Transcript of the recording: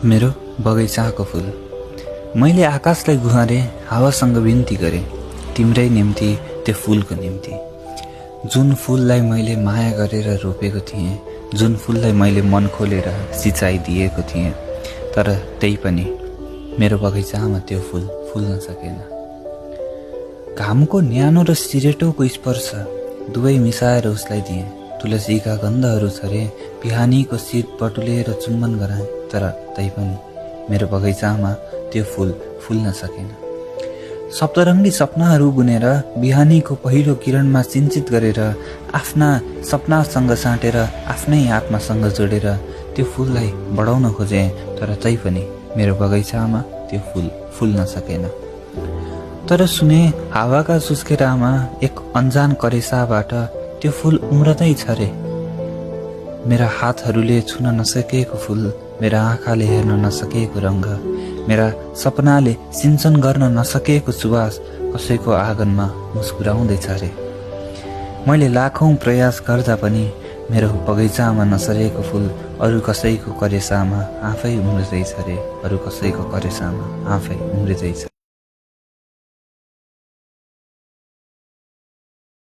मेरो बगैँचाको फूल। मैले आकाशलाई गुहारे, हावासँग बिन्ती गरे, तिम्रै निम्ति त्यो फूलको निम्ति। जुन फूललाई मैले माया गरेर रोपेको थिएँ, जुन फूललाई मैले मन खोलेर सिँचाइ दिएको थिएँ, तर त्यही पनि मेरो बगैँचामा त्यो फूल फुल्न सकेन। घामको न्यानो र सिरेटोको स्पर्श दुवै मिसाएर उसलाई दिएँ। तुलसीका गन्धहरू छरे, बिहानीको शीत बटुलेर चुम्बन गराएँ, तर तैपनि मेरो बगैँचामा त्यो फूल फुल्न सकेन। सप्तरङ्गी सपनाहरू बुनेर बिहानीको पहिलो किरणमा सिञ्चित गरेर आफ्ना सपनासँग साँटेर आफ्नै आत्मासँग जोडेर त्यो फूललाई बढाउन खोजेँ, तर तैपनि मेरो बगैँचामा त्यो फूल फुल्न सकेन। तर सुने हावाका सुस्केरामा एक अन्जान करेसाबाट त्यो फूल उम्रदै छ रे। मेरा हातहरूले छुन नसकेको फूल, मेरा आँखाले हेर्न नसकेको रङ्ग, मेरा सपनाले सिञ्चन गर्न नसकेको सुवास कसैको आँगनमा मुस्कुराउँदैछ रे। मैले लाखौं प्रयास गर्दा पनि मेरो बगैँचामा नसरेको फूल अरू कसैको करेसामा आफै उम्रिँदैछ रे, अरू कसैको करेसामा आफै उम्रिँदैछ।